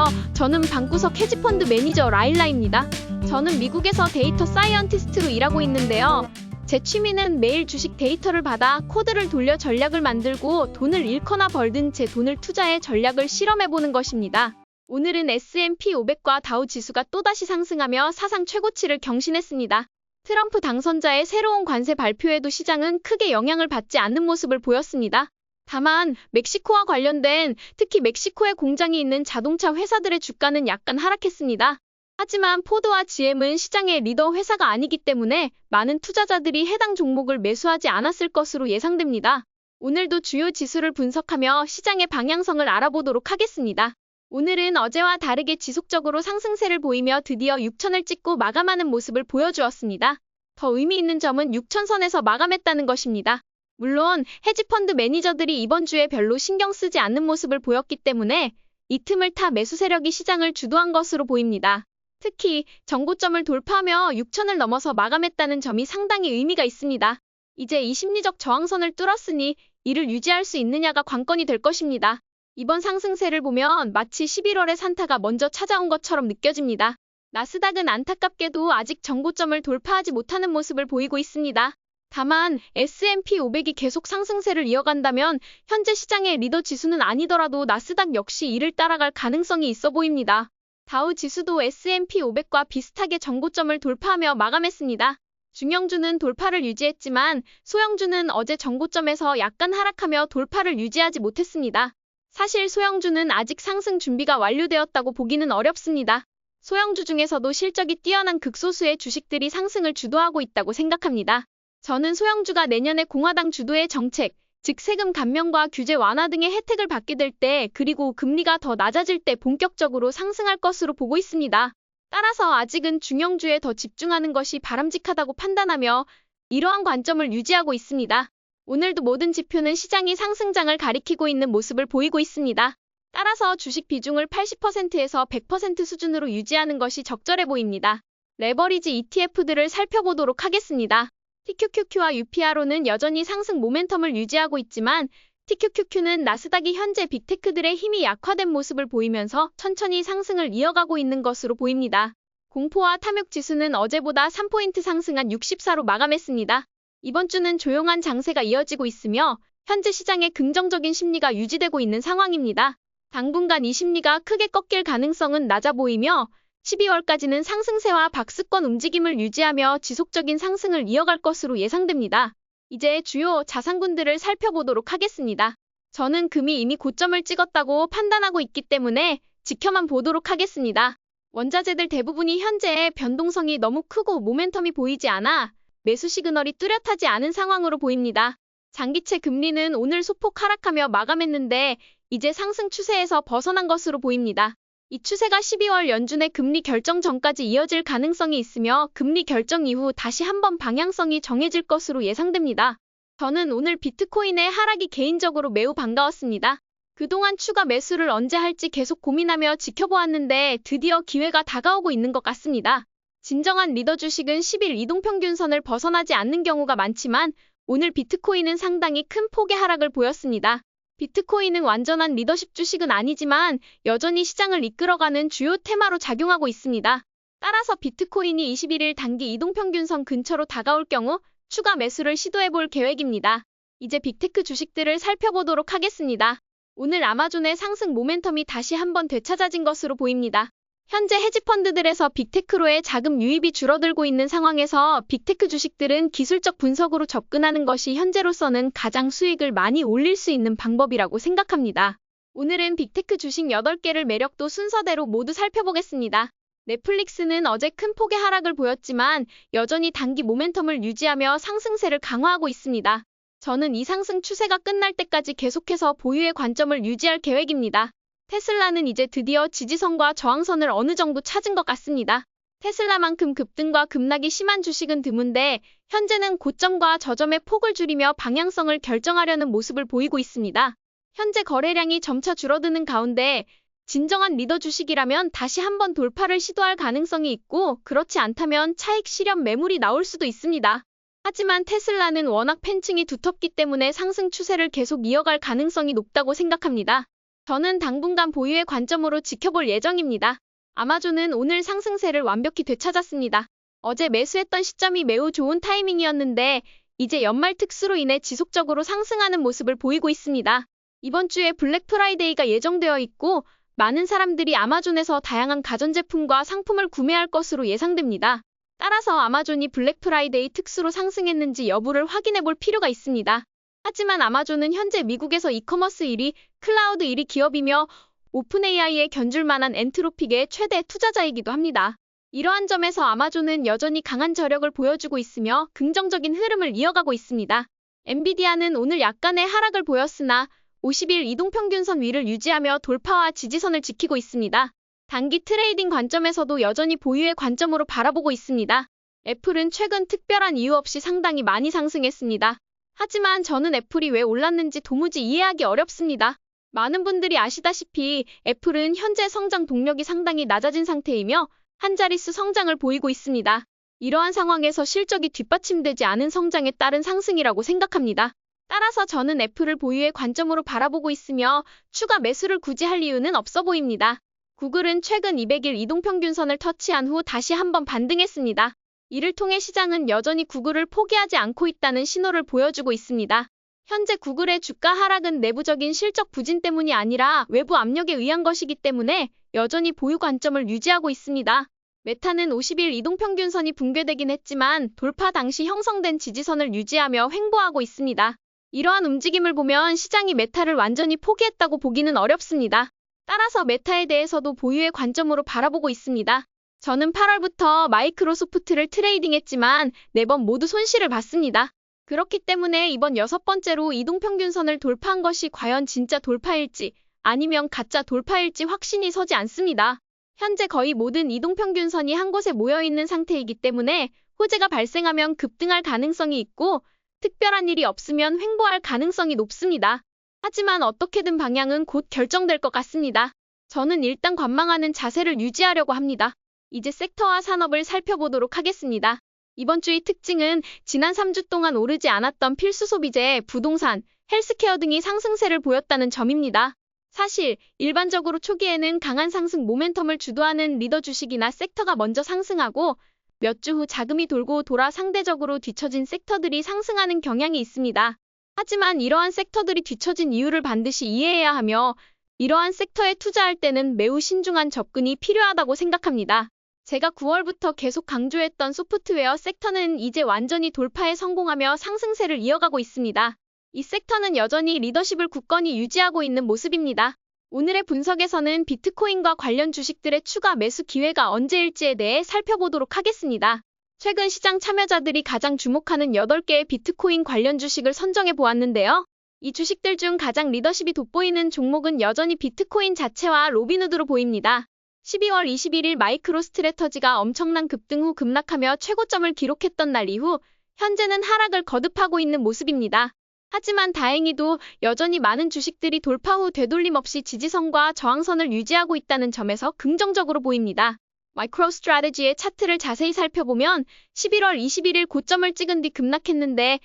안녕하세요. 저는 방구석 헤지펀드 매니저 라일라입니다. 저는 미국에서 데이터 사이언티스트로 일하고 있는데요. 제 취미는 매일 주식 데이터를 받아 코드를 돌려 전략을 만들고 돈을 잃거나 벌든 제 돈을 투자해 전략을 실험해보는 것입니다. 오늘은 S&P 500과 다우 지수가 또다시 상승하며 사상 최고치를 경신했습니다. 트럼프 당선자의 새로운 관세 발표에도 시장은 크게 영향을 받지 않는 모습을 보였습니다. 다만 멕시코와 관련된 특히 멕시코에 공장이 있는 자동차 회사들의 주가는 약간 하락했습니다. 하지만 포드와 GM은 시장의 리더 회사가 아니기 때문에 많은 투자자들이 해당 종목을 매수하지 않았을 것으로 예상됩니다. 오늘도 주요 지수를 분석하며 시장의 방향성을 알아보도록 하겠습니다. 오늘은 어제와 다르게 지속적으로 상승세를 보이며 드디어 6천을 찍고 마감하는 모습을 보여주었습니다. 더 의미 있는 점은 6천선에서 마감했다는 것입니다. 물론 헤지펀드 매니저들이 이번 주에 별로 신경 쓰지 않는 모습을 보였기 때문에 이 틈을 타 매수 세력이 시장을 주도한 것으로 보입니다. 특히 정고점을 돌파하며 6천을 넘어서 마감했다는 점이 상당히 의미가 있습니다. 이제 이 심리적 저항선을 뚫었으니 이를 유지할 수 있느냐가 관건이 될 것입니다. 이번 상승세를 보면 마치 11월의 산타가 먼저 찾아온 것처럼 느껴집니다. 나스닥은 안타깝게도 아직 정고점을 돌파하지 못하는 모습을 보이고 있습니다. 다만 S&P 500이 계속 상승세를 이어간다면 현재 시장의 리더 지수는 아니더라도 나스닥 역시 이를 따라갈 가능성이 있어 보입니다. 다우 지수도 S&P 500과 비슷하게 정고점을 돌파하며 마감했습니다. 중형주는 돌파를 유지했지만 소형주는 어제 정고점에서 약간 하락하며 돌파를 유지하지 못했습니다. 사실 소형주는 아직 상승 준비가 완료되었다고 보기는 어렵습니다. 소형주 중에서도 실적이 뛰어난 극소수의 주식들이 상승을 주도하고 있다고 생각합니다. 저는 소형주가 내년에 공화당 주도의 정책, 즉 세금 감면과 규제 완화 등의 혜택을 받게 될 때 그리고 금리가 더 낮아질 때 본격적으로 상승할 것으로 보고 있습니다. 따라서 아직은 중형주에 더 집중하는 것이 바람직하다고 판단하며 이러한 관점을 유지하고 있습니다. 오늘도 모든 지표는 시장이 상승장을 가리키고 있는 모습을 보이고 있습니다. 따라서 주식 비중을 80%에서 100% 수준으로 유지하는 것이 적절해 보입니다. 레버리지 ETF들을 살펴보도록 하겠습니다. TQQQ와 UPRO는 여전히 상승 모멘텀을 유지하고 있지만 TQQQ는 나스닥이 현재 빅테크들의 힘이 약화된 모습을 보이면서 천천히 상승을 이어가고 있는 것으로 보입니다. 공포와 탐욕 지수는 어제보다 3포인트 상승한 64로 마감했습니다. 이번 주는 조용한 장세가 이어지고 있으며 현재 시장의 긍정적인 심리가 유지되고 있는 상황입니다. 당분간 이 심리가 크게 꺾일 가능성은 낮아 보이며 12월까지는 상승세와 박스권 움직임을 유지하며 지속적인 상승을 이어갈 것으로 예상됩니다. 이제 주요 자산군들을 살펴보도록 하겠습니다. 저는 금이 이미 고점을 찍었다고 판단하고 있기 때문에 지켜만 보도록 하겠습니다. 원자재들 대부분이 현재 변동성이 너무 크고 모멘텀이 보이지 않아 매수 시그널이 뚜렷하지 않은 상황으로 보입니다. 장기채 금리는 오늘 소폭 하락하며 마감했는데 이제 상승 추세에서 벗어난 것으로 보입니다. 이 추세가 12월 연준의 금리 결정 전까지 이어질 가능성이 있으며 금리 결정 이후 다시 한번 방향성이 정해질 것으로 예상됩니다. 저는 오늘 비트코인의 하락이 개인적으로 매우 반가웠습니다. 그동안 추가 매수를 언제 할지 계속 고민하며 지켜보았는데 드디어 기회가 다가오고 있는 것 같습니다. 진정한 리더 주식은 10일 이동평균선을 벗어나지 않는 경우가 많지만 오늘 비트코인은 상당히 큰 폭의 하락을 보였습니다. 비트코인은 완전한 리더십 주식은 아니지만 여전히 시장을 이끌어가는 주요 테마로 작용하고 있습니다. 따라서 비트코인이 21일 단기 이동평균선 근처로 다가올 경우 추가 매수를 시도해볼 계획입니다. 이제 빅테크 주식들을 살펴보도록 하겠습니다. 오늘 아마존의 상승 모멘텀이 다시 한번 되찾아진 것으로 보입니다. 현재 헤지펀드들에서 빅테크로의 자금 유입이 줄어들고 있는 상황에서 빅테크 주식들은 기술적 분석으로 접근하는 것이 현재로서는 가장 수익을 많이 올릴 수 있는 방법이라고 생각합니다. 오늘은 빅테크 주식 8개를 매력도 순서대로 모두 살펴보겠습니다. 넷플릭스는 어제 큰 폭의 하락을 보였지만 여전히 단기 모멘텀을 유지하며 상승세를 강화하고 있습니다. 저는 이 상승 추세가 끝날 때까지 계속해서 보유의 관점을 유지할 계획입니다. 테슬라는 이제 드디어 지지선과 저항선을 어느 정도 찾은 것 같습니다. 테슬라만큼 급등과 급락이 심한 주식은 드문데 현재는 고점과 저점의 폭을 줄이며 방향성을 결정하려는 모습을 보이고 있습니다. 현재 거래량이 점차 줄어드는 가운데 진정한 리더 주식이라면 다시 한번 돌파를 시도할 가능성이 있고 그렇지 않다면 차익 실현 매물이 나올 수도 있습니다. 하지만 테슬라는 워낙 팬층이 두텁기 때문에 상승 추세를 계속 이어갈 가능성이 높다고 생각합니다. 저는 당분간 보유의 관점으로 지켜볼 예정입니다. 아마존은 오늘 상승세를 완벽히 되찾았습니다. 어제 매수했던 시점이 매우 좋은 타이밍이었는데 이제 연말 특수로 인해 지속적으로 상승하는 모습을 보이고 있습니다. 이번 주에 블랙 프라이데이가 예정되어 있고 많은 사람들이 아마존에서 다양한 가전제품과 상품을 구매할 것으로 예상됩니다. 따라서 아마존이 블랙 프라이데이 특수로 상승했는지 여부를 확인해 볼 필요가 있습니다. 하지만 아마존은 현재 미국에서 이커머스 1위, 클라우드 1위 기업이며 오픈AI에 견줄 만한 엔트로픽의 최대 투자자이기도 합니다. 이러한 점에서 아마존은 여전히 강한 저력을 보여주고 있으며 긍정적인 흐름을 이어가고 있습니다. 엔비디아는 오늘 약간의 하락을 보였으나 50일 이동평균선 위를 유지하며 돌파와 지지선을 지키고 있습니다. 단기 트레이딩 관점에서도 여전히 보유의 관점으로 바라보고 있습니다. 애플은 최근 특별한 이유 없이 상당히 많이 상승했습니다. 하지만 저는 애플이 왜 올랐는지 도무지 이해하기 어렵습니다. 많은 분들이 아시다시피 애플은 현재 성장 동력이 상당히 낮아진 상태이며 한 자릿수 성장을 보이고 있습니다. 이러한 상황에서 실적이 뒷받침되지 않은 성장에 따른 상승이라고 생각합니다. 따라서 저는 애플을 보유의 관점으로 바라보고 있으며 추가 매수를 굳이 할 이유는 없어 보입니다. 구글은 최근 200일 이동평균선을 터치한 후 다시 한번 반등했습니다. 이를 통해 시장은 여전히 구글을 포기하지 않고 있다는 신호를 보여주고 있습니다. 현재 구글의 주가 하락은 내부적인 실적 부진 때문이 아니라 외부 압력에 의한 것이기 때문에 여전히 보유 관점을 유지하고 있습니다. 메타는 50일 이동평균선이 붕괴되긴 했지만 돌파 당시 형성된 지지선을 유지하며 횡보하고 있습니다. 이러한 움직임을 보면 시장이 메타를 완전히 포기했다고 보기는 어렵습니다. 따라서 메타에 대해서도 보유의 관점으로 바라보고 있습니다. 저는 8월부터 마이크로소프트를 트레이딩했지만 4번 모두 손실을 봤습니다. 그렇기 때문에 이번 6번째로 이동평균선을 돌파한 것이 과연 진짜 돌파일지 아니면 가짜 돌파일지 확신이 서지 않습니다. 현재 거의 모든 이동평균선이 한 곳에 모여있는 상태이기 때문에 호재가 발생하면 급등할 가능성이 있고 특별한 일이 없으면 횡보할 가능성이 높습니다. 하지만 어떻게든 방향은 곧 결정될 것 같습니다. 저는 일단 관망하는 자세를 유지하려고 합니다. 이제 섹터와 산업을 살펴보도록 하겠습니다. 이번 주의 특징은 지난 3주 동안 오르지 않았던 필수 소비재, 부동산, 헬스케어 등이 상승세를 보였다는 점입니다. 사실 일반적으로 초기에는 강한 상승 모멘텀을 주도하는 리더 주식이나 섹터가 먼저 상승하고 몇 주 후 자금이 돌고 돌아 상대적으로 뒤처진 섹터들이 상승하는 경향이 있습니다. 하지만 이러한 섹터들이 뒤처진 이유를 반드시 이해해야 하며 이러한 섹터에 투자할 때는 매우 신중한 접근이 필요하다고 생각합니다. 제가 9월부터 계속 강조했던 소프트웨어 섹터는 이제 완전히 돌파에 성공하며 상승세를 이어가고 있습니다. 이 섹터는 여전히 리더십을 굳건히 유지하고 있는 모습입니다. 오늘의 분석에서는 비트코인과 관련 주식들의 추가 매수 기회가 언제일지에 대해 살펴보도록 하겠습니다. 최근 시장 참여자들이 가장 주목하는 8개의 비트코인 관련 주식을 선정해 보았는데요. 이 주식들 중 가장 리더십이 돋보이는 종목은 여전히 비트코인 자체와 로빈후드로 보입니다. 12월 21일 마이크로스트래터지가 엄청난 급등 후 급락하며 최고점을 기록했던 날 이후 현재는 하락을 거듭하고 있는 모습입니다. 하지만 다행히도 여전히 많은 주식들이 돌파 후 되돌림 없이 지지선과 저항선을 유지하고 있다는 점에서 긍정적으로 보입니다. 마이크로스트래터지의 차트를 자세히 살펴보면 11월 21일 고점을 찍은 뒤 급락했는데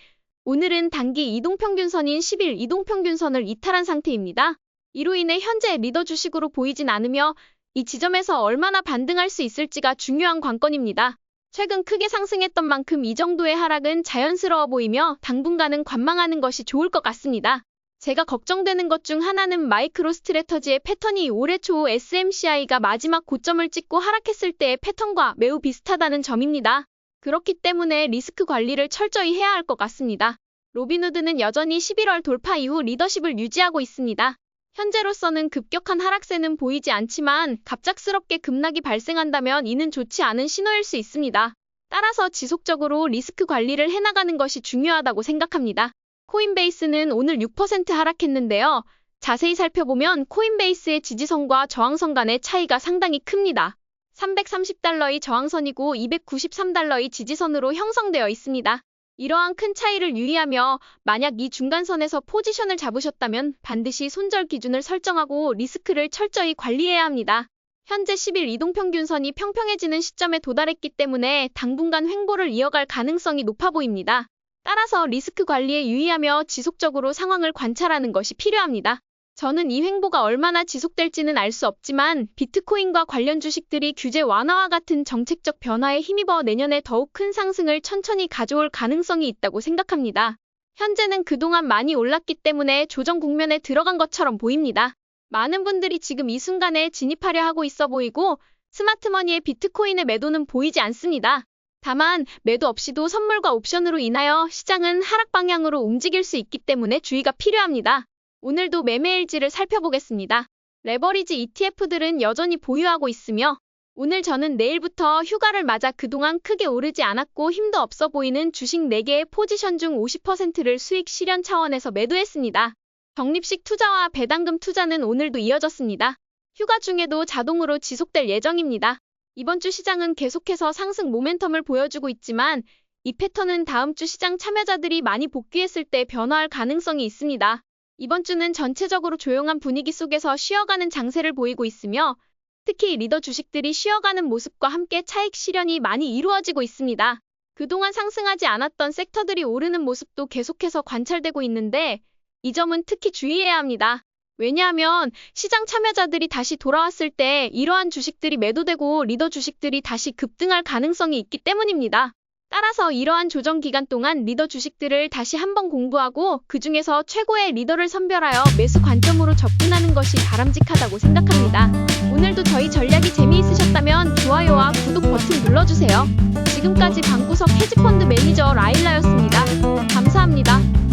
오늘은 단기 이동평균선인 10일 이동평균선을 이탈한 상태입니다. 이로 인해 현재 리더 주식으로 보이진 않으며 이 지점에서 얼마나 반등할 수 있을지가 중요한 관건입니다. 최근 크게 상승했던 만큼 이 정도의 하락은 자연스러워 보이며 당분간은 관망하는 것이 좋을 것 같습니다. 제가 걱정되는 것 중 하나는 마이크로스트래터지의 패턴이 올해 초 SMCI가 마지막 고점을 찍고 하락했을 때의 패턴과 매우 비슷하다는 점입니다. 그렇기 때문에 리스크 관리를 철저히 해야 할 것 같습니다. 로빈후드는 여전히 11월 돌파 이후 리더십을 유지하고 있습니다. 현재로서는 급격한 하락세는 보이지 않지만 갑작스럽게 급락이 발생한다면 이는 좋지 않은 신호일 수 있습니다. 따라서 지속적으로 리스크 관리를 해나가는 것이 중요하다고 생각합니다. 코인베이스는 오늘 6% 하락했는데요. 자세히 살펴보면 코인베이스의 지지선과 저항선 간의 차이가 상당히 큽니다. 330달러의 저항선이고 293달러의 지지선으로 형성되어 있습니다. 이러한 큰 차이를 유의하며 만약 이 중간선에서 포지션을 잡으셨다면 반드시 손절 기준을 설정하고 리스크를 철저히 관리해야 합니다. 현재 10일 이동평균선이 평평해지는 시점에 도달했기 때문에 당분간 횡보를 이어갈 가능성이 높아 보입니다. 따라서 리스크 관리에 유의하며 지속적으로 상황을 관찰하는 것이 필요합니다. 저는 이 횡보가 얼마나 지속될지는 알 수 없지만 비트코인과 관련 주식들이 규제 완화와 같은 정책적 변화에 힘입어 내년에 더욱 큰 상승을 천천히 가져올 가능성이 있다고 생각합니다. 현재는 그동안 많이 올랐기 때문에 조정 국면에 들어간 것처럼 보입니다. 많은 분들이 지금 이 순간에 진입하려 하고 있어 보이고 스마트머니의 비트코인의 매도는 보이지 않습니다. 다만 매도 없이도 선물과 옵션으로 인하여 시장은 하락 방향으로 움직일 수 있기 때문에 주의가 필요합니다. 오늘도 매매일지를 살펴보겠습니다. 레버리지 ETF들은 여전히 보유하고 있으며 오늘 저는 내일부터 휴가를 맞아 그동안 크게 오르지 않았고 힘도 없어 보이는 주식 4개의 포지션 중 50%를 수익 실현 차원에서 매도했습니다. 적립식 투자와 배당금 투자는 오늘도 이어졌습니다. 휴가 중에도 자동으로 지속될 예정입니다. 이번 주 시장은 계속해서 상승 모멘텀을 보여주고 있지만 이 패턴은 다음 주 시장 참여자들이 많이 복귀했을 때 변화할 가능성이 있습니다. 이번 주는 전체적으로 조용한 분위기 속에서 쉬어가는 장세를 보이고 있으며 특히 리더 주식들이 쉬어가는 모습과 함께 차익 실현이 많이 이루어지고 있습니다. 그동안 상승하지 않았던 섹터들이 오르는 모습도 계속해서 관찰되고 있는데 이 점은 특히 주의해야 합니다. 왜냐하면 시장 참여자들이 다시 돌아왔을 때 이러한 주식들이 매도되고 리더 주식들이 다시 급등할 가능성이 있기 때문입니다. 따라서 이러한 조정 기간 동안 리더 주식들을 다시 한번 공부하고 그 중에서 최고의 리더를 선별하여 매수 관점으로 접근하는 것이 바람직하다고 생각합니다. 오늘도 저희 전략이 재미있으셨다면 좋아요와 구독 버튼 눌러주세요. 지금까지 방구석 헤지펀드 매니저 라일라였습니다. 감사합니다.